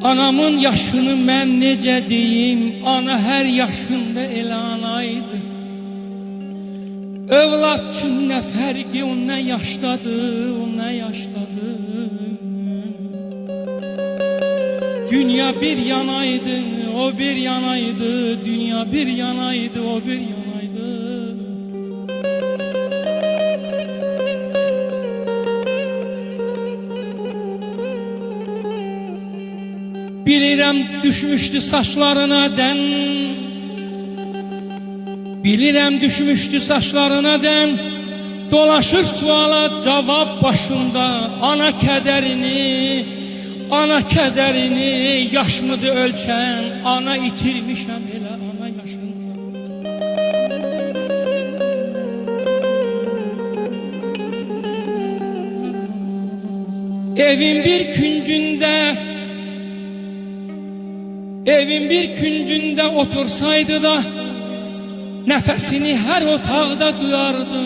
Anamın yaşını mən necə deyim, ana hər yaşında elə anaydı. Övlad üçün nə fərqi, o nə yaşdadır, o nə yaşdadır. Dünya bir yanaydı, o bir yanaydı, dünya bir yanaydı, o bir yanaydı. Bilirəm düşmüşdü saçlarına dən, bilirəm düşmüşdü saçlarına dən. Dolaşır suala cavab başında, ana kədərini, ana kədərini. Yaşmıdır ölçən, ana itirmişəm elə ana yaşında. Evin bir küncündə, evin bir küncündə otursaydı da nəfəsini hər otaqda duyardı.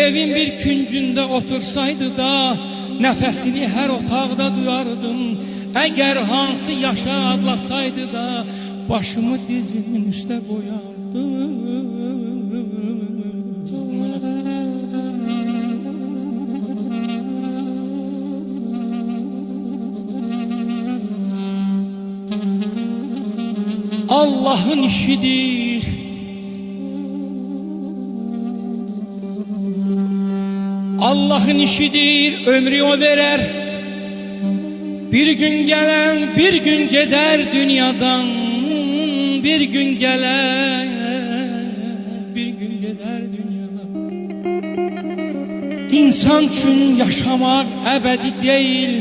Evin bir küncündə otursaydı da nəfəsini hər otaqda duyardım. Əgər hansı yaşa adlasaydı da başımı dizimin üstə qoyardım. Allah'ın işidir. Allah'ın işidir, ömrü o verer. Bir gün gelen, bir gün gider dünyadan. Bir gün gelen, bir gün gider dünyadan. İnsan üçün yaşamak ebedi değil.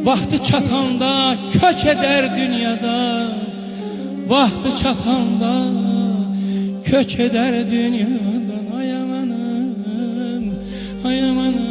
Vaxtı çatanda köç eder dünyada. Vaxtı çatanda köç eder dünyadan. Ay amanım, ay amanım.